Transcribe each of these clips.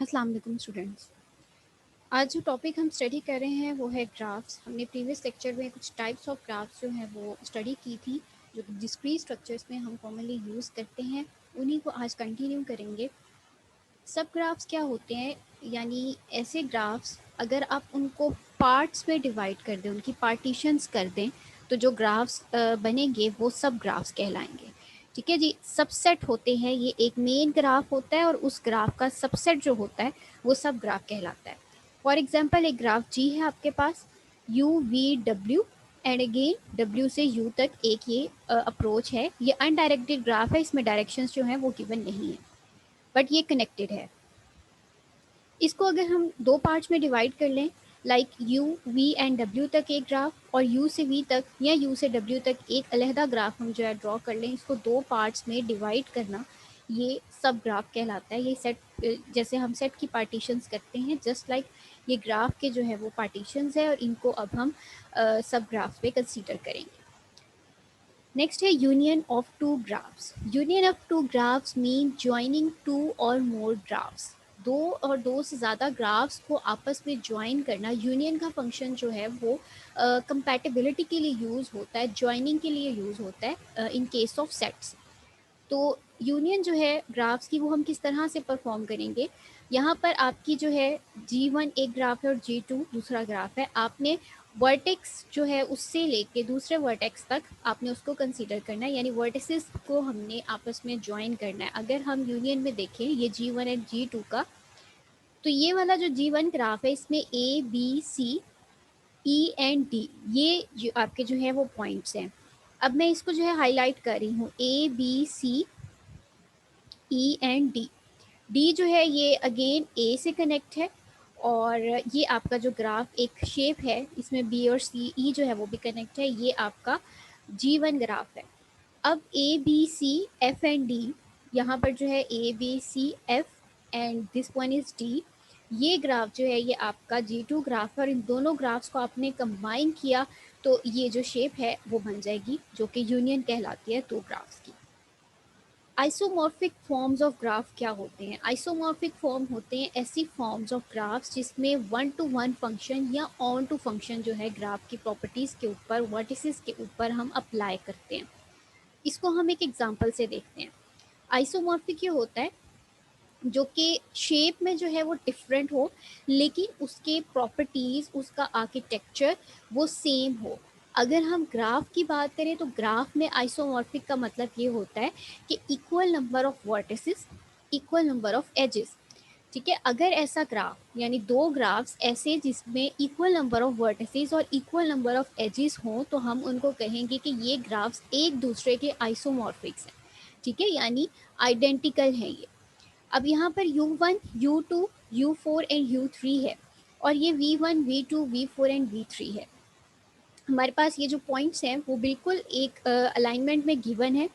अस्सलाम वालेकुम स्टूडेंट्स। आज जो टॉपिक हम स्टडी कर रहे हैं वो है ग्राफ्स। हमने प्रीवियस लेक्चर में कुछ टाइप्स ऑफ ग्राफ्स जो हैं वो स्टडी की थी, जो कि डिस्क्रीट स्ट्रक्चर्स में हम कॉमनली यूज़ करते हैं। उन्हीं को आज कंटिन्यू करेंगे। सब ग्राफ्स क्या होते हैं, यानी ऐसे ग्राफ्स अगर आप उनको पार्ट्स में डिवाइड कर दें, उनकी पार्टीशंस कर दें, तो जो ग्राफ्स बनेंगे वो सब ग्राफ्स कहलाएंगे। ठीक है जी। सबसेट होते हैं, ये एक मेन ग्राफ होता है और उस ग्राफ का सबसेट जो होता है वो सब ग्राफ कहलाता है। फॉर एग्जांपल एक ग्राफ जी है आपके पास, U V W and again W से यू तक एक ये अप्रोच है। ये अनडायरेक्टेड ग्राफ है, इसमें डायरेक्शंस जो हैं वो गिवन नहीं है, बट ये कनेक्टेड है। इसको अगर हम दो पार्ट्स में डिवाइड कर लें, लाइक यू वी एंड डब्ल्यू तक एक ग्राफ और यू से वी तक या यू से डब्ल्यू तक एक अलहदा ग्राफ हम जो है ड्रॉ कर लें, इसको दो पार्ट्स में डिवाइड करना, ये सब ग्राफ कहलाता है। ये सेट, जैसे हम सेट की पार्टीशंस करते हैं, जस्ट लाइक ये ग्राफ के जो है वो पार्टीशंस है और इनको अब हम सब ग्राफ पे कंसीडर करेंगे। नेक्स्ट है union of two graphs. Union of two graphs mean joining two और मोर ग्राफ्स। दो और दो से ज़्यादा ग्राफ्स को आपस में ज्वाइन करना। यूनियन का फंक्शन जो है वो कंपैटिबिलिटी के लिए यूज़ होता है, ज्वाइनिंग के लिए यूज़ होता है इन केस ऑफ सेट्स। तो यूनियन जो है ग्राफ्स की वो हम किस तरह से परफॉर्म करेंगे। यहाँ पर आपकी जो है G1 एक ग्राफ है और G2 दूसरा ग्राफ है। आपने वर्टेक्स जो है उससे लेके दूसरे वर्टेक्स तक आपने उसको कंसीडर करना है, यानी वर्टिसेस को हमने आपस में ज्वाइन करना है। अगर हम यूनियन में देखें ये G1 एंड G2 का, तो ये वाला जो G1 ग्राफ है इसमें A B C E and D ये जो आपके जो है वो पॉइंट्स हैं। अब मैं इसको जो है हाईलाइट कर रही हूँ, A B C E and D। D जो है ये अगेन ए से कनेक्ट है, और ये आपका जो ग्राफ एक शेप है इसमें बी और सी ई जो है वो भी कनेक्ट है, ये आपका G1 ग्राफ है। अब a b c f and d, यहाँ पर जो है a b c f and this one is d, ये ग्राफ जो है ये आपका G2 ग्राफ है। और इन दोनों ग्राफ्स को आपने कंबाइन किया तो ये जो शेप है वो बन जाएगी, जो कि यूनियन कहलाती है दो ग्राफ्स की। आइसोमॉर्फिक फॉर्म्स ऑफ ग्राफ क्या होते हैं? आइसोमॉर्फिक फॉर्म होते हैं ऐसी फॉर्म्स ऑफ ग्राफ्स जिसमें वन टू वन फंक्शन या ऑन टू फंक्शन जो है ग्राफ की प्रॉपर्टीज़ के ऊपर, वर्टिसेस के ऊपर हम अप्लाई करते हैं। इसको हम एक एग्जांपल से देखते हैं। आइसोमॉर्फिक ये होता है जो कि शेप में जो है वो डिफरेंट हो, लेकिन उसके प्रॉपर्टीज़, उसका आर्किटेक्चर वो सेम हो। अगर हम ग्राफ की बात करें तो ग्राफ में आइसोमॉर्फिक का मतलब ये होता है कि equal number of vertices, equal number of edges. ठीक है, अगर ऐसा ग्राफ यानी दो ग्राफ्स ऐसे जिसमें इक्वल नंबर ऑफ वर्टिसेस और इक्वल नंबर ऑफ एजेस हों, तो हम उनको कहेंगे कि ये ग्राफ्स एक दूसरे के आइसोमॉर्फिक्स हैं। ठीक है, यानी आइडेंटिकल हैं ये। अब यहाँ पर U1, U2, U4 and U3 है, और ये V1, V2, V4 and V3 है। हमारे पास ये जो पॉइंट्स हैं वो बिल्कुल एक अलाइनमेंट में गिवन है,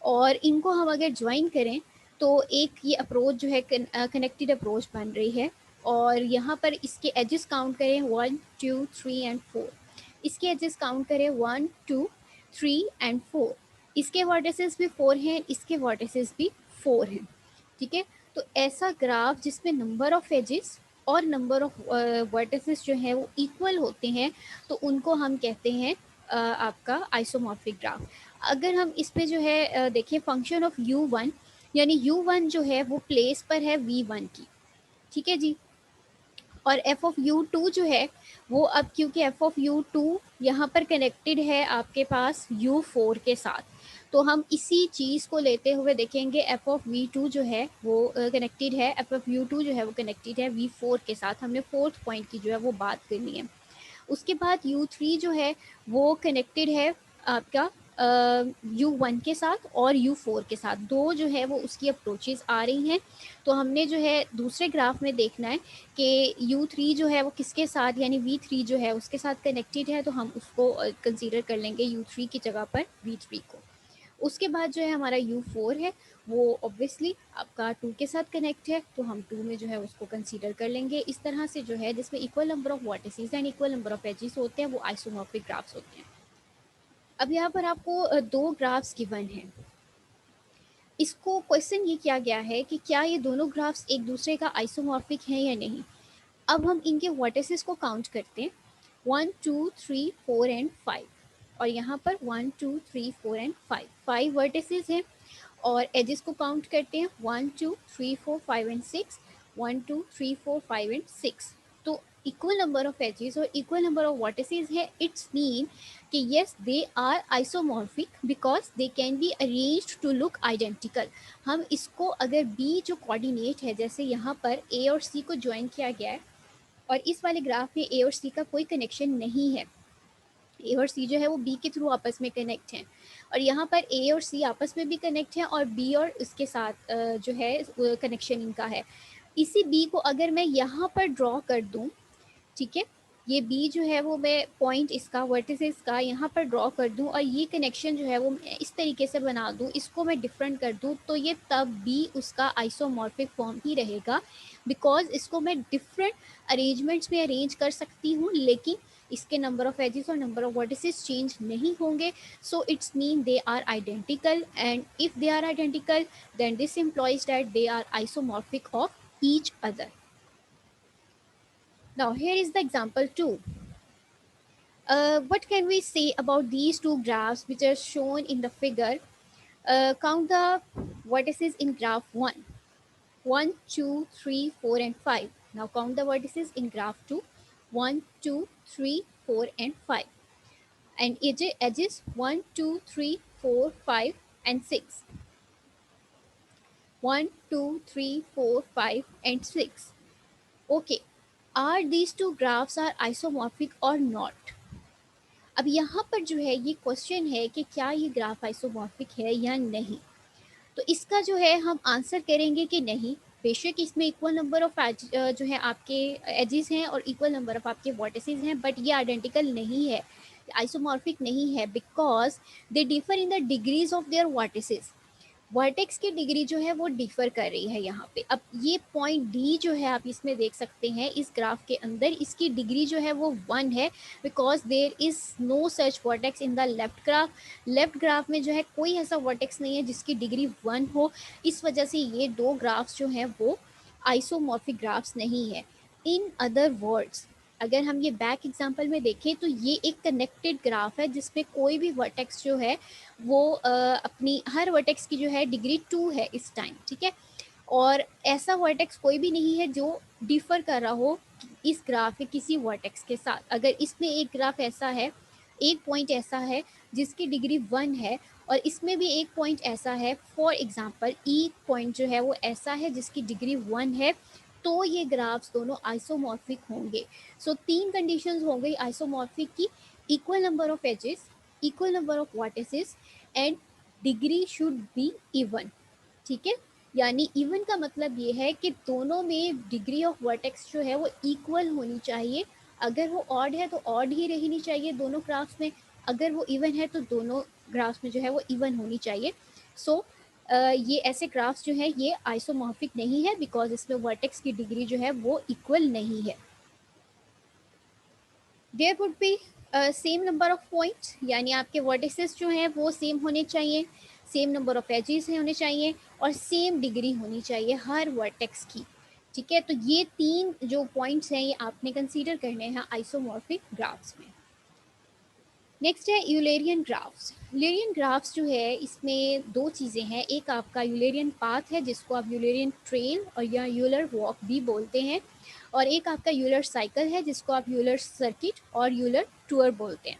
और इनको हम अगर ज्वाइन करें तो एक ये अप्रोच जो है कनेक्टेड अप्रोच बन रही है। और यहाँ पर इसके एजेस काउंट करें 1, 2, 3 एंड 4। इसके एजेस काउंट करें 1, 2, 3 एंड 4। इसके वर्टिसेस भी 4 हैं, इसके वर्टिसेस भी 4 हैं। ठीक है, तो ऐसा ग्राफ जिसमें नंबर ऑफ एजेस और नंबर ऑफ वर्टिसेस जो है वो इक्वल होते हैं, तो उनको हम कहते हैं आपका आइसोमॉर्फिक ग्राफ। अगर हम इस पे जो है देखें फंक्शन ऑफ U1, यानी U1 जो है वो प्लेस पर है V1 की। ठीक है जी। और एफ ऑफ U2 जो है वो, अब क्योंकि एफ ऑफ U2 यहाँ पर कनेक्टेड है आपके पास U4 के साथ, तो हम इसी चीज़ को लेते हुए देखेंगे एफ ऑफ V2 जो है वो कनेक्टेड है, एफ ऑफ U2 जो है वो कनेक्टेड है V4 के साथ। हमने फोर्थ पॉइंट की जो है वो बात करनी है। उसके बाद U3 जो है वो कनेक्टेड है आपका U1 के साथ और U4 के साथ। दो जो है वो उसकी अप्रोचेज़ आ रही हैं, तो हमने जो है दूसरे ग्राफ में देखना है कि U3 जो है वो किसके साथ, यानी V3 जो है उसके साथ कनेक्टेड है, तो हम उसको कंसीडर कर लेंगे U3 की जगह पर V3 को। उसके बाद जो है हमारा U4 है, वो ऑब्वियसली आपका 2 के साथ कनेक्ट है, तो हम 2 में जो है उसको कंसीडर कर लेंगे। इस तरह से जो है जिसमें equal number of vertices and equal number of edges होते हैं वो आइसोमॉर्फिक ग्राफ्स होते हैं। अब यहाँ पर आपको दो ग्राफ्स गिवन हैं। इसको क्वेश्चन ये किया गया है कि क्या ये दोनों ग्राफ्स एक दूसरे का आइसोमॉर्फिक हैं या नहीं। अब हम इनके वर्टिसेस को काउंट करते हैं, 1 2 3 4 एंड 5, और यहाँ पर 1 2 3 4 एंड 5 वर्टिसेस हैं। और एजेस को काउंट करते हैं, 1 2 3 4 5 एंड 6, 1 2 3 4 5 एंड 6। तो इक्वल नंबर ऑफ एजेस और इक्वल नंबर ऑफ वर्टिसेस है। इट्स मीन कि yes they are isomorphic because they can be arranged to look identical. हम इसको अगर बी जो कोऑर्डिनेट है, जैसे यहाँ पर ए और सी को ज्वाइन किया गया है और इस वाले ग्राफ में ए और सी का कोई कनेक्शन नहीं है, ए और सी जो है वो बी के थ्रू आपस में कनेक्ट हैं, और यहाँ पर ए और सी आपस में भी कनेक्ट हैं और बी और उसके साथ जो है कनेक्शन इनका है। इसी बी को अगर मैं यहाँ पर ड्रॉ कर दूँ, ठीक है, ये बी जो है वो मैं पॉइंट इसका वर्टिसेस का यहाँ पर ड्रॉ कर दूँ और ये कनेक्शन जो है वो मैं इस तरीके से बना दूँ, इसको मैं डिफरेंट कर दूँ, तो ये तब भी उसका आइसोमॉर्फिक फॉर्म ही रहेगा, बिकॉज इसको मैं डिफरेंट अरेंजमेंट्स में अरेंज कर सकती हूँ, लेकिन इसके नंबर ऑफ एजेस और नंबर ऑफ वर्टिसेस चेंज नहीं होंगे। So it's mean they are identical, and if they are identical then this implies that they are isomorphic of each other. Now here is the example 2. What can we say about these two graphs which are shown in the figure? Count the vertices in graph 1. 1 2 3 4 and 5. Now count the vertices in graph 2. 1 2 3 4 and 5. And edges 1 2 3 4 5 and 6. 1 2 3 4 5 and 6. Okay, are these two graphs are isomorphic or not? अब यहाँ पर जो है ये question है कि क्या ये ग्राफ आइसोमॉर्फिक है या नहीं। तो इसका जो है हम आंसर करेंगे कि नहीं। बेशक इसमें इक्वल नंबर ऑफ जो है आपके एजेस हैं और इक्वल नंबर ऑफ आपके वर्टिसेस हैं, बट ये आइडेंटिकल नहीं है, आइसोमॉर्फिक नहीं है, because they differ in the degrees of their vertices. Vertex की डिग्री जो है वो डिफर कर रही है यहाँ पे। अब ये पॉइंट डी जो है आप इसमें देख सकते हैं इस ग्राफ के अंदर, इसकी डिग्री जो है वो 1 है, because there is no such vertex in the left graph. Left graph में जो है कोई ऐसा वर्टेक्स नहीं है जिसकी डिग्री 1 हो। इस वजह से ये दो ग्राफ्स जो हैं वो आइसोमॉर्फिक ग्राफ्स नहीं है। इन अदर वर्ड्स, अगर हम ये बैक एग्जाम्पल में देखें तो ये एक कनेक्टेड ग्राफ है जिसमें कोई भी वर्टेक्स जो है वो अपनी हर वर्टेक्स की जो है डिग्री 2 है इस टाइम, ठीक है। और ऐसा वर्टेक्स कोई भी नहीं है जो डिफर कर रहा हो इस ग्राफ के किसी वर्टेक्स के साथ। अगर इसमें एक ग्राफ ऐसा है, एक पॉइंट ऐसा है जिसकी डिग्री 1 है, और इसमें भी एक पॉइंट ऐसा है, फॉर एग्जांपल एक पॉइंट जो है वो ऐसा है जिसकी डिग्री 1 है, तो ये ग्राफ्स दोनों आइसोमॉर्फिक होंगे। सो तीन कंडीशंस हो गई आइसोमॉर्फिक की, equal number of edges, equal number of vertices, and degree should be even, ठीक है। यानी इवन का मतलब ये है कि दोनों में डिग्री ऑफ वर्टेक्स जो है वो इक्वल होनी चाहिए। अगर वो ऑड है तो ऑड ही रहनी चाहिए दोनों ग्राफ्स में, अगर वो इवन है तो दोनों ग्राफ्स में जो है वो इवन होनी चाहिए। सो ये ऐसे ग्राफ्स जो है ये आइसोमॉर्फिक नहीं है, बिकॉज इसमें वर्टेक्स की डिग्री जो है वो इक्वल नहीं है। There would be same number of points, यानी आपके वर्टिसेस जो हैं वो सेम होने चाहिए, सेम नंबर ऑफ एजेस होने चाहिए, और सेम डिग्री होनी चाहिए हर वर्टेक्स की, ठीक है। तो ये तीन जो पॉइंट्स हैं ये आपने कंसीडर करने हैं आइसोमॉर्फिक ग्राफ्स में। नेक्स्ट है यूलेरियन ग्राफ्स। यूलेरियन ग्राफ्स जो है इसमें दो चीज़ें हैं, एक आपका यूलेरियन पाथ है जिसको आप यूलेरियन ट्रेल और या यूलर वॉक भी बोलते हैं, और एक आपका यूलर साइकिल है जिसको आप यूलर सर्किट और यूलर टूर बोलते हैं।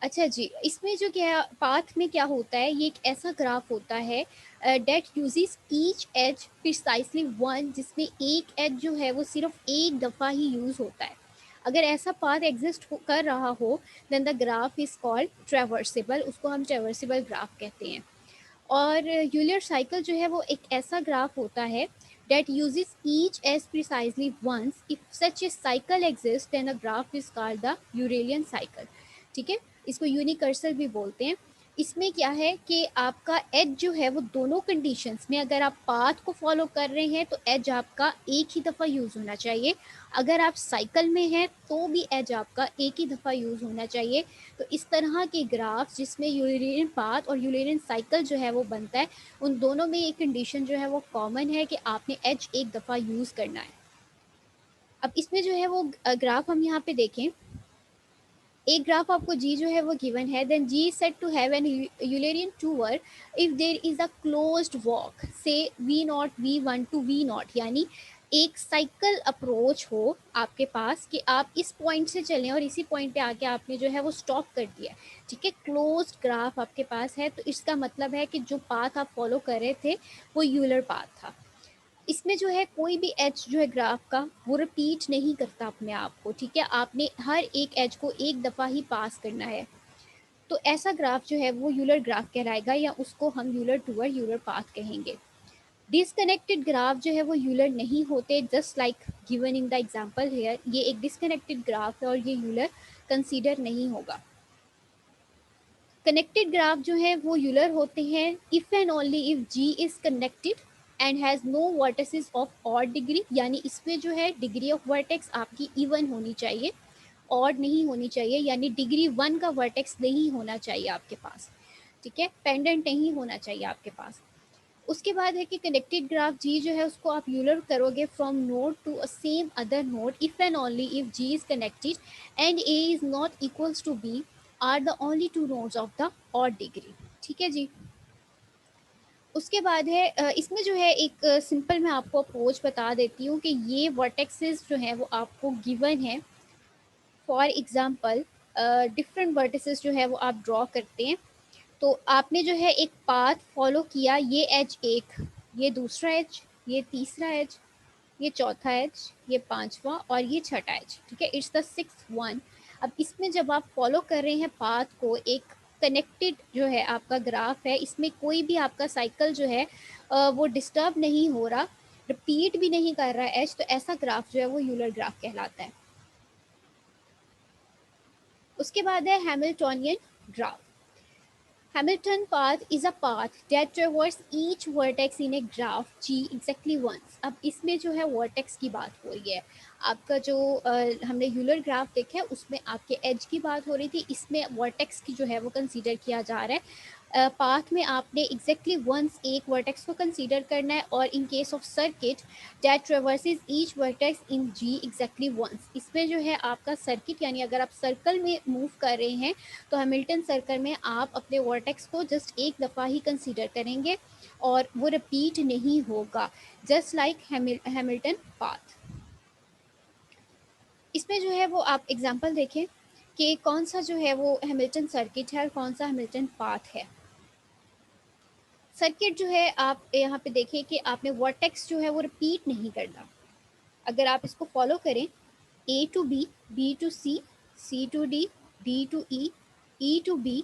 अच्छा जी, इसमें जो क्या पाथ में क्या होता है, ये एक ऐसा ग्राफ होता है that uses each edge precisely 1, जिसमें एक एज जो है वो सिर्फ एक दफ़ा ही यूज़ होता है। अगर ऐसा पाथ एग्जिस्ट कर रहा हो then the graph is called traversable, उसको हम ट्रेवर्सिबल ग्राफ कहते हैं। और यूलर साइकिल जो है वो एक ऐसा ग्राफ होता है that uses each as precisely once. If such a cycle exists then a graph is called the Euralian cycle, ठीक है। इसको यूनिकर्सल भी बोलते हैं। इसमें क्या है कि आपका एज जो है वो दोनों कंडीशंस में, अगर आप पाथ को फॉलो कर रहे हैं तो एज आपका एक ही दफ़ा यूज़ होना चाहिए। अगर आप साइकिल में हैं तो भी एज आपका एक ही दफ़ा यूज़ होना चाहिए। तो इस तरह के ग्राफ जिसमें यूलेरियन पाथ और यूलेरियन साइकिल जो है वो बनता है, उन दोनों में एक कंडीशन जो है वो कॉमन है कि आपने एज एक दफ़ा यूज़ करना है। अब इसमें जो है वो ग्राफ हम यहाँ पे देखें, एक ग्राफ आपको जी जो है वो गिवन है, then G is said to have an Eulerian tour if there is a closed walk say V naught V one to V naught, यानी एक साइकिल अप्रोच हो आपके पास कि आप इस पॉइंट से चलें और इसी पॉइंट पे आके आपने जो है वो स्टॉप कर दिया। ठीक है, क्लोज्ड ग्राफ आपके पास है तो इसका मतलब है कि जो पाथ आप फॉलो कर रहे थे वो यूलर पाथ था। इसमें जो है कोई भी एज जो है ग्राफ का वो रिपीट नहीं करता अपने आप को। ठीक है, आपने हर एक एज को एक दफ़ा ही पास करना है। तो ऐसा ग्राफ जो है वो यूलर ग्राफ कहलाएगा, या उसको हम यूलर टूअर यूलर पाथ कहेंगे। डिसकनेक्टेड ग्राफ जो है वो यूलर नहीं होते, just like given in the example here, ये एक डिसकनेक्टेड ग्राफ है और ये यूलर कंसीडर नहीं होगा। कनेक्टेड ग्राफ जो है वो यूलर होते हैं if and only if G is connected and has no vertices of odd degree, यानी इसमें जो है डिग्री ऑफ वर्टेक्स आपकी इवन होनी चाहिए, ऑड नहीं होनी चाहिए, यानी डिग्री 1 का वर्टेक्स नहीं होना चाहिए आपके पास। ठीक है, पेंडेंट नहीं होना चाहिए आपके पास। उसके बाद है कि कनेक्टेड ग्राफ जी जो है उसको आप यूलर करोगे from node to a same other node if and only if G is connected and A is not equals to B are the only two nodes of the odd degree. ठीक है जी। उसके बाद है इसमें जो है एक सिंपल मैं आपको अप्रोच बता देती हूँ कि ये वर्टेक्सेस जो हैं वो आपको गिवन है। फॉर एग्जांपल डिफरेंट वर्टिसेस जो है वो आप ड्रॉ करते हैं, तो आपने जो है एक पाथ फॉलो किया, ये एज एक, ये दूसरा एज, ये तीसरा एज, ये चौथा एज, ये पांचवा और ये छठा एज। ठीक है, इट्स द सिक्स्थ वन। अब इसमें जब आप फॉलो कर रहे हैं पाथ को, एक कनेक्टेड जो है आपका ग्राफ है, इसमें कोई भी आपका साइकिल जो है वो डिस्टर्ब नहीं हो रहा, रिपीट भी नहीं कर रहा है एज, तो ऐसा ग्राफ जो है वो यूलर ग्राफ कहलाता है। उसके बाद है Hamiltonian graph. Hamilton path is a path that traverses each vertex in a graph G exactly once. अब इसमें जो है वर्टेक्स की बात हो रही है। आपका जो हमने यूलर ग्राफ देखा है उसमें आपके एज की बात हो रही थी, इसमें वर्टेक्स की जो है वो कंसीडर किया जा रहा है। पाथ में आपने एग्जैक्टली वंस एक वर्टेक्स को कंसीडर करना है, और in case of circuit that traverses each vertex in G exactly once, इसमें जो है आपका सर्किट, यानी अगर आप सर्कल में मूव कर रहे हैं तो हैमिल्टन सर्कल में आप अपने वर्टेक्स को जस्ट एक दफ़ा ही कंसीडर करेंगे और वो रिपीट नहीं होगा, जस्ट लाइक हैमिल्टन पाथ। इसमें जो है वो आप एग्जांपल देखें कि कौन सा जो है वो हैमिल्टन सर्किट है और कौन सा हैमिल्टन पाथ है। सर्किट जो है आप यहाँ पे देखें कि आपने वर्टेक्स जो है वो रिपीट नहीं करना। अगर आप इसको फॉलो करें, A to B, B to C, C to D, D to E to B,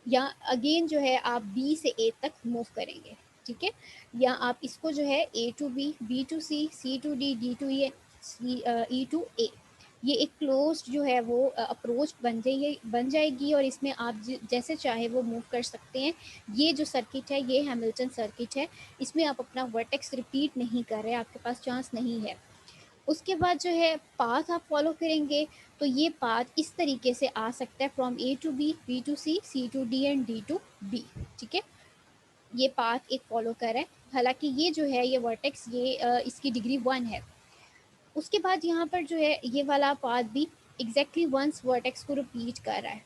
या अगेन जो है आप बी से ए तक मूव करेंगे। ठीक है, या आप इसको जो है A to B to C to D to E to A, ये एक क्लोज जो है वो अप्रोच बन जाएगी और इसमें आप जैसे चाहे वो मूव कर सकते हैं। ये जो सर्किट है ये हैमिल्टन सर्किट है, इसमें आप अपना वर्टेक्स रिपीट नहीं कर रहे, आपके पास चांस नहीं है। उसके बाद जो है पाथ आप फॉलो करेंगे, तो ये पाथ इस तरीके से आ सकता है from A to B to C to D and D to B. ठीक है, ये पाथ एक फॉलो कर रहा है, हालांकि ये जो है ये वर्टेक्स ये इसकी डिग्री 1 है। उसके बाद यहाँ पर जो है ये वाला पाथ भी एग्जैक्टली वंस वर्टेक्स को रिपीट कर रहा है।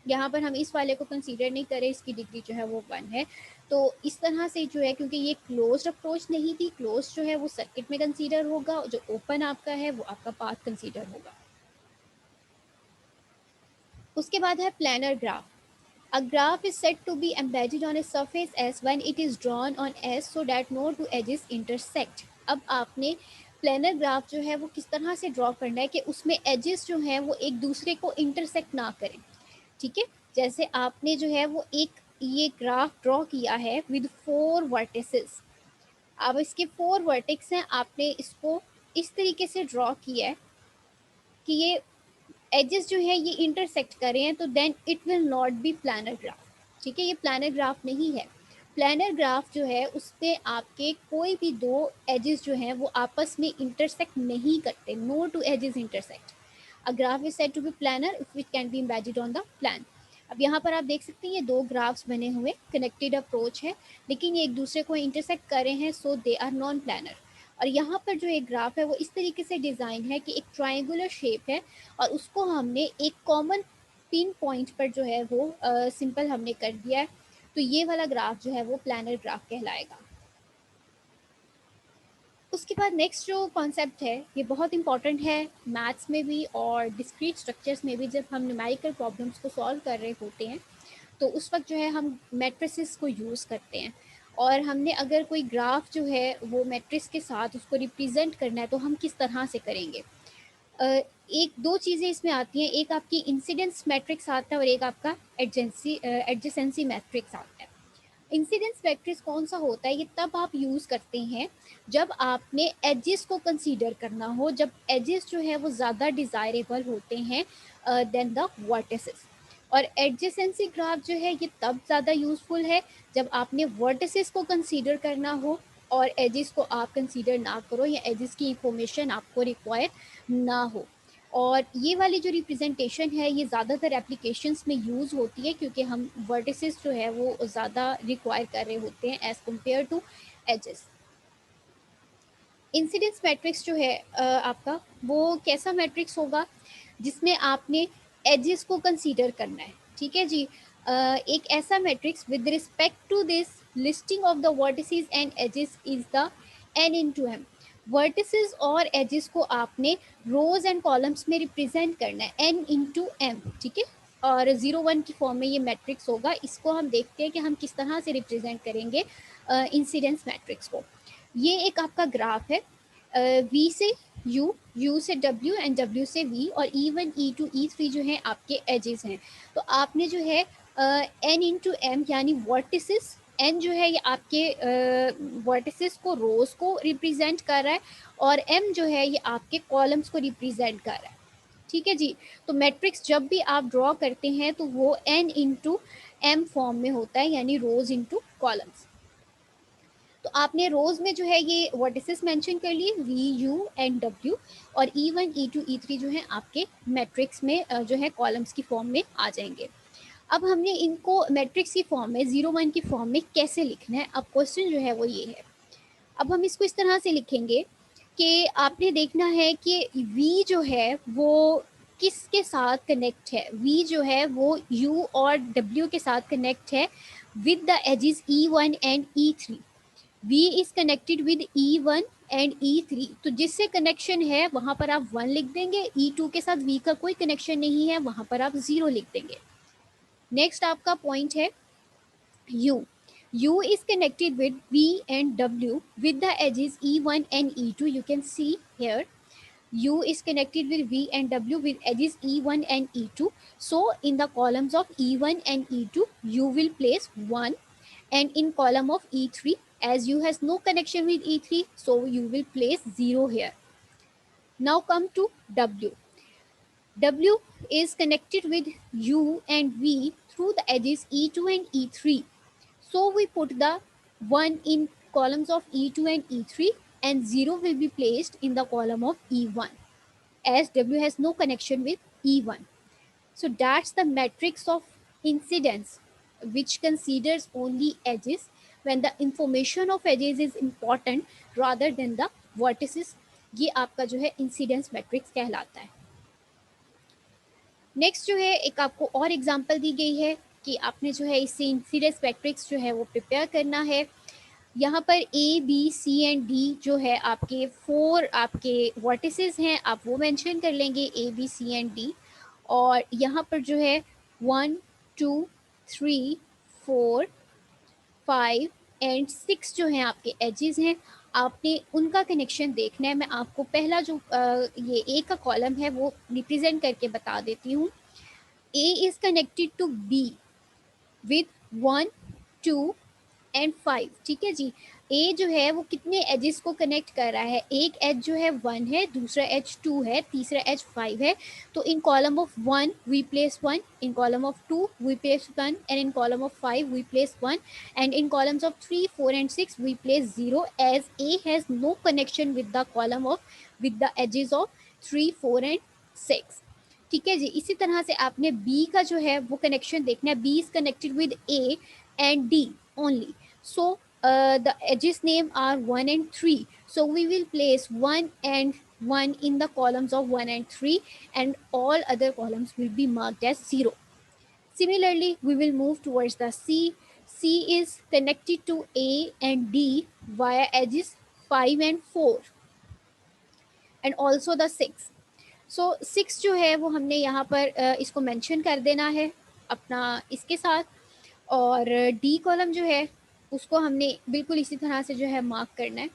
यहाँ पर हम इस वाले को कंसीडर नहीं करें, इसकी डिग्री जो है वो 1 है। तो इस तरह से जो है, क्योंकि ये क्लोज्ड अप्रोच नहीं थी, क्लोज जो है वो सर्किट में कंसीडर होगा, जो ओपन आपका है वो आपका पाथ कंसीडर होगा। उसके बाद है planar graph. A graph is said to be embedded on a surface S when it is drawn on S so that no two edges intersect. अब आपने प्लानर ग्राफ जो है वो किस तरह से ड्रॉ करना है कि उसमें एजेस जो हैं वो एक दूसरे को इंटरसेक्ट ना करें। ठीक है, जैसे आपने जो है वो एक ये ग्राफ ड्रॉ किया है विद 4 वर्टिसेस। अब इसके 4 वर्टेक्स हैं, आपने इसको इस तरीके से ड्रॉ किया है कि ये एजेस जो है ये इंटरसेक्ट कर रहे हैं, तो then it will not be planar graph. ठीक है, ये प्लानर ग्राफ नहीं है। प्लानर ग्राफ जो है उसमें आपके कोई भी दो एजेस जो हैं वो आपस में इंटरसेक्ट नहीं करते, no two edges intersect. A graph is said to be planar if it can be embedded on the plane. अब यहाँ पर आप देख सकते हैं ये दो ग्राफ्स बने हुए कनेक्टेड अप्रोच है, लेकिन ये एक दूसरे को इंटरसेक्ट कर रहे हैं, सो दे आर नॉन प्लानर। और यहाँ पर जो एक ग्राफ है वो इस तरीके से डिज़ाइन है कि एक ट्राइंगुलर शेप है और उसको हमने एक कॉमन पिन पॉइंट पर जो है वो सिंपल हमने कर दिया है, तो ये वाला ग्राफ जो है वो प्लानर ग्राफ कहलाएगा। उसके बाद नेक्स्ट जो कॉन्सेप्ट है ये बहुत इंपॉर्टेंट है मैथ्स में भी और डिस्क्रीट स्ट्रक्चर्स में भी। जब हम न्यूमेरिकल प्रॉब्लम्स को सॉल्व कर रहे होते हैं तो उस वक्त जो है हम मैट्रिसेस को यूज़ करते हैं, और हमने अगर कोई ग्राफ जो है वो मैट्रिक्स के साथ उसको रिप्रेजेंट करना है तो हम किस तरह से करेंगे। एक दो चीज़ें इसमें आती हैं, एक आपकी इंसिडेंस मैट्रिक्स आता है और एक आपका एडजेसेंसी मैट्रिक्स आता है। इंसिडेंस मैट्रिक्स कौन सा होता है, ये तब आप यूज़ करते हैं जब आपने एजेस को कंसीडर करना हो, जब एजेस जो है वो ज़्यादा डिज़ायरेबल होते हैं देन द वर्टिसेस। और एडजेसेंसी ग्राफ जो है ये तब ज़्यादा यूज़फुल है जब आपने वर्टिसेस को कंसीडर करना हो और एजेस को आप कंसीडर ना करो या एजेस की इंफॉर्मेशन आपको रिक्वायर ना हो। और ये वाली जो रिप्रेजेंटेशन है ये ज़्यादातर एप्लीकेशंस में यूज़ होती है क्योंकि हम वर्टिसेस जो है वो ज़्यादा रिक्वायर कर रहे होते हैं as compare to edges. Incidence matrix जो है आपका वो कैसा मैट्रिक्स होगा जिसमें आपने एजेस को कंसीडर करना है, ठीक है जी। एक ऐसा matrix with respect to this listing of the vertices and edges is the n into m. Vertices और एजेस को आपने रोज एंड कॉलम्स में रिप्रेजेंट करना है एन इंटू एम, ठीक है। और 0 1 की फॉर्म में ये मैट्रिक्स होगा। इसको हम देखते हैं कि हम किस तरह से रिप्रेजेंट करेंगे इंसिडेंस मैट्रिक्स को। ये एक आपका ग्राफ है, वी से यू, यू से डब्ल्यू एंड डब्ल्यू से वी, और E1 E2 E3 जो है आपके एजेस हैं। तो आपने जो है एन इंटू एम यानी वर्टिसेस, एन जो है ये आपके वर्टिसेस को, रोज को रिप्रेजेंट कर रहा है, और एम जो है ये आपके कॉलम्स को रिप्रेजेंट कर रहा है, ठीक है जी। तो मैट्रिक्स जब भी आप ड्रॉ करते हैं तो वो एन इंटू एम फॉर्म में होता है, यानी रोज इंटू कॉलम्स। तो आपने रोज में जो है ये वर्टिसेस मेंशन कर लिए वी यू एंड डब्ल्यू, और E1 E2 E3 जो है आपके मैट्रिक्स में जो है कॉलम्स की फॉर्म में आ जाएंगे। अब हमने इनको मैट्रिक्स की फॉर्म में 0 1 की फॉर्म में कैसे लिखना है, अब क्वेश्चन जो है वो ये है। अब हम इसको इस तरह से लिखेंगे कि आपने देखना है कि V जो है वो किसके साथ कनेक्ट है। V जो है वो U और W के साथ कनेक्ट है with the edges E1 and E3। V is connected with E1 and E3, तो जिससे कनेक्शन है वहां पर आप 1 लिख देंगे। E2 के साथ V का कोई कनेक्शन नहीं है, वहां पर आप 0 लिख देंगे। नेक्स्ट आपका पॉइंट है U. U is connected with V and W with the edges E1 and E2. You can see here U is connected with V and W with edges E1 and E2. So in the columns of E1 and E2 you will place 1, and in column of E3 as U has no connection with E3 so you will place 0 here. Now come to W. W is connected with U and V through the edges E2 and E3. So we put the 1 in columns of E2 and E3 and 0 will be placed in the column of E1 as W has no connection with E1. So that's the matrix of incidence which considers only edges when the information of edges is important rather than the vertices. ये आपका जो है incidence matrix कहलाता है। Next जो है एक आपको और एग्जांपल दी गई है कि आपने जो है इससे इंसिडेंस मैट्रिक्स जो है वो प्रिपेयर करना है। यहाँ पर A B C and D जो है आपके 4 आपके वर्टिसेस हैं, आप वो मेंशन कर लेंगे A B C and D। और यहाँ पर जो है 1 2 3 4 5 एंड 6 जो हैं आपके एजेस हैं, आपने उनका कनेक्शन देखना है। मैं आपको पहला जो ये A का कॉलम है वो रिप्रेजेंट करके बता देती हूँ। A is connected to B with 1 2 and 5, ठीक है जी। ए जो है वो कितने एजेस को कनेक्ट कर रहा है, एक एज जो है 1 है, दूसरा एज 2 है, तीसरा एज 5 है। तो in column of 1 we place 1, in column of 2 we place 1, and in column of 5 we place 1, and in columns of 3 4 and 6 we place 0, edge a has no connection with the column of with the edges of 3 4 and 6। ठीक है जी। इसी तरह से आपने B का जो है वो कनेक्शन देखना है, b is connected with a and D only. So the edges name are 1 and 3, so we will place 1 and 1 in the columns of 1 and 3, and all other columns will be marked as 0. Similarly, we will move towards the c. C is connected to a and d via edges 5 and 4, and also the 6. सो 6 जो है वो हमने यहाँ पर इसको mention कर देना है अपना इसके साथ, और डी कॉलम जो है उसको हमने बिल्कुल इसी तरह से जो है मार्क करना है,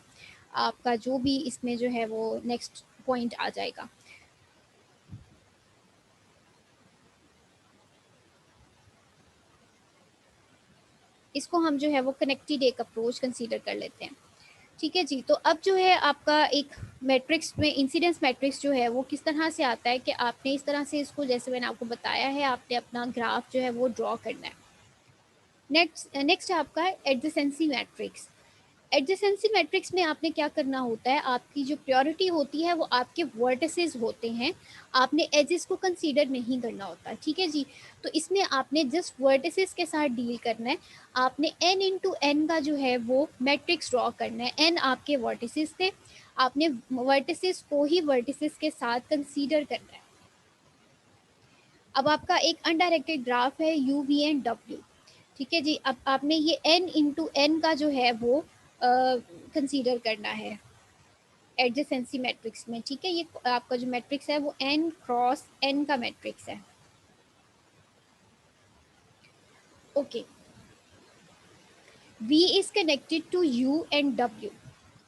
आपका जो भी इसमें जो है वो नेक्स्ट पॉइंट आ जाएगा। इसको हम जो है वो कनेक्टेड एक अप्रोच कंसीडर कर लेते हैं। ठीक है जी। तो अब जो है आपका एक मैट्रिक्स में इंसिडेंस मैट्रिक्स जो है वो किस तरह से आता है कि आपने इस तरह से इसको, जैसे मैंने आपको बताया है, आपने अपना ग्राफ जो है वो ड्रॉ करना है। नेक्स्ट आपका है एडजेसेंसी मैट्रिक्स। एडजेसेंसी मैट्रिक्स में आपने क्या करना होता है, आपकी जो प्रायोरिटी होती है वो आपके वर्टिसेस होते हैं, आपने एजेस को कंसीडर नहीं करना होता। ठीक है जी। तो इसमें आपने जस्ट वर्टिसेस के साथ डील करना है। आपने n इंटू एन का जो है वो मैट्रिक्स ड्रॉ करना है। n आपके वर्टिसेस थे, आपने वर्टिसेस को ही वर्टिसेस के साथ कंसीडर करना है। अब आपका एक अनडायरेक्टेड ग्राफ है यू वी एंड डब्ल्यू। ठीक है जी। अब आपने ये n इंटू एन का जो है वो कंसीडर करना है एडजेसेंसी मैट्रिक्स में। ठीक है, ये आपका जो मैट्रिक्स है वो n क्रॉस n का मैट्रिक्स है। Okay, v is connected to u and w,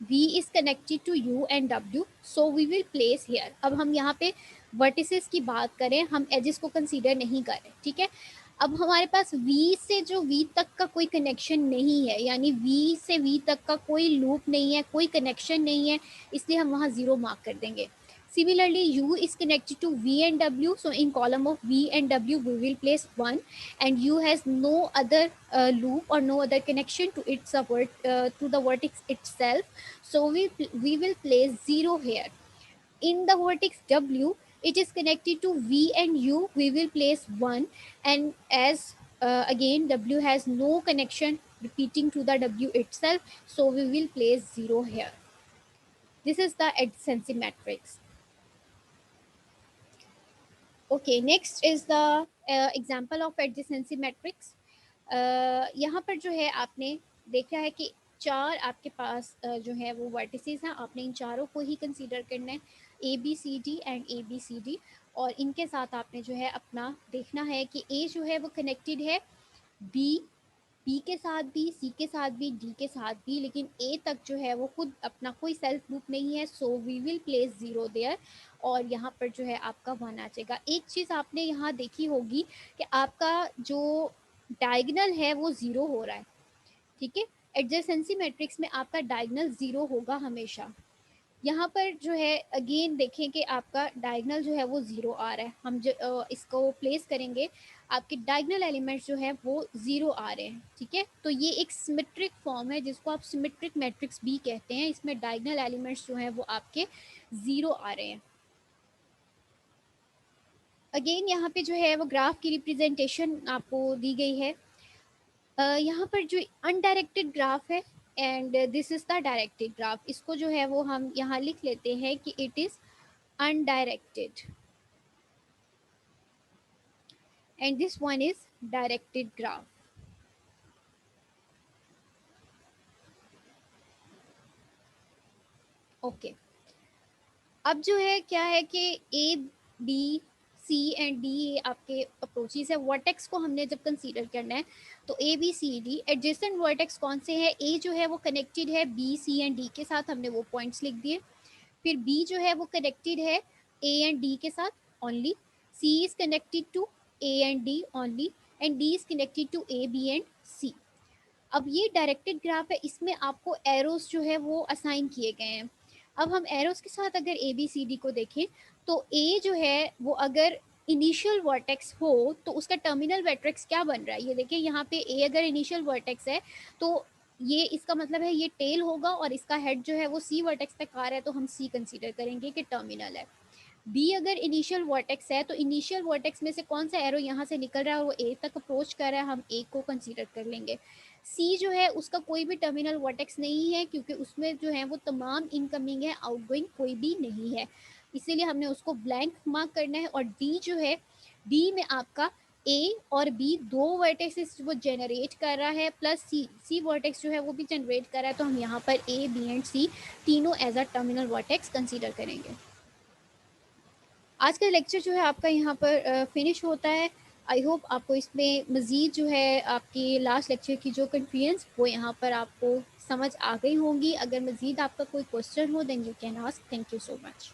v is connected to u and w, so we will place here। अब हम यहाँ पे वर्टिसेस की बात करें, हम एजेस को कंसीडर नहीं कर रहे। ठीक है, अब हमारे पास v से जो v तक का कोई कनेक्शन नहीं है, यानी v से v तक का कोई लूप नहीं है, कोई कनेक्शन नहीं है, इसलिए हम वहाँ 0 मार्क कर देंगे। Similarly, u is connected to v and w, so in column of v and w we will place 1, and u has no other loop or no other connection to its to the vertex itself, so we will place 0 here. In the vertex w, it is connected to v and u, we will place 1, and as again w has no connection repeating to the w itself, so we will place 0 here. This is the adjacency matrix. Okay, next is the example of adjacency matrix. यहाँ पर जो है आपने देखा है कि चार आपके पास जो है वो वर्टिसेस हैं, आपने इन चारों को ही कंसीडर करना है, a b c d and a b c d, और इनके साथ आपने जो है अपना देखना है कि ए जो है वो कनेक्टेड है बी, बी के साथ भी, सी के साथ भी, डी के साथ भी, लेकिन ए तक जो है वो खुद अपना कोई सेल्फ लूप नहीं है, so we will place 0 there, और यहाँ पर जो है आपका 1 आ जाएगा। एक चीज़ आपने यहाँ देखी होगी कि आपका जो डायगनल है वो 0 हो रहा है। ठीक है, एडजेसेंसी मैट्रिक्स में आपका डायगनल 0 होगा हमेशा। यहाँ पर जो है अगेन देखें कि आपका डायगनल जो है वो 0 आ रहा है, हम जो इसको प्लेस करेंगे, आपके डायगनल एलिमेंट्स जो है वो 0 आ रहे हैं। ठीक है, तो ये एक सिमेट्रिक फॉर्म है जिसको आप सिमेट्रिक मैट्रिक्स भी कहते हैं, इसमें डायगनल एलिमेंट्स जो हैं वो आपके 0 आ रहे हैं। अगेन यहाँ पे जो है वो ग्राफ की रिप्रेजेंटेशन आपको दी गई है। यहाँ पर जो अनडायरेक्टेड ग्राफ है and this is the directed graph, इसको जो है वो हम यहाँ लिख लेते हैं कि it is undirected, and this one is directed graph. Okay, अब जो है क्या है कि a b c and d आपके अप्रोचेस है, वर्टेक्स को हमने जब कंसीडर करना है तो a b c d, adjacent vertex कौन से हैं, ए जो है वो कनेक्टेड है बी सी एंड डी के साथ, हमने वो पॉइंट्स लिख दिए। फिर बी जो है वो कनेक्टेड है ए एंड डी के साथ only, C is connected to A and D only, and D is connected to A B and C. अब ये डायरेक्टेड ग्राफ है, इसमें आपको एरोस जो है वो असाइन किए गए हैं। अब हम एरोस के साथ अगर ए बी सी डी को देखें, तो ए जो है वो अगर इनिशियल वर्टेक्स हो तो उसका टर्मिनल वर्टेक्स क्या बन रहा है, ये देखिए यहाँ पे ए अगर इनिशियल वर्टेक्स है तो ये इसका मतलब है ये टेल होगा और इसका हेड जो है वो सी वर्टेक्स तक आ रहा है, तो हम सी कंसीडर करेंगे कि टर्मिनल है। बी अगर इनिशियल वर्टेक्स है तो इनिशियल वर्टेक्स में से कौन सा एरो यहाँ से निकल रहा है और वो ए तक अप्रोच कर रहा है, हम ए को कंसीडर कर लेंगे। सी जो है उसका कोई भी टर्मिनल वर्टेक्स नहीं है क्योंकि उसमें जो है वो तमाम इनकमिंग है, आउटगोइंग कोई भी नहीं है, इसीलिए हमने उसको ब्लैंक मार्क करना है। और डी जो है, डी में आपका ए और बी दो वर्टेक्सेस वो जनरेट कर रहा है, प्लस सी वर्टेक्स जो है वो भी जनरेट कर रहा है, तो हम यहाँ पर ए बी एंड सी तीनों as a terminal vertex consider करेंगे। आज का लेक्चर जो है आपका यहाँ पर फिनिश होता है। आई होप आपको इसमें मज़ीद जो है आपकी लास्ट लेक्चर की जो कन्फ्यूजन्स वो यहाँ पर आपको समझ आ गई होंगी। अगर मज़ीद आपका कोई क्वेश्चन हो then you can ask. Thank you so much.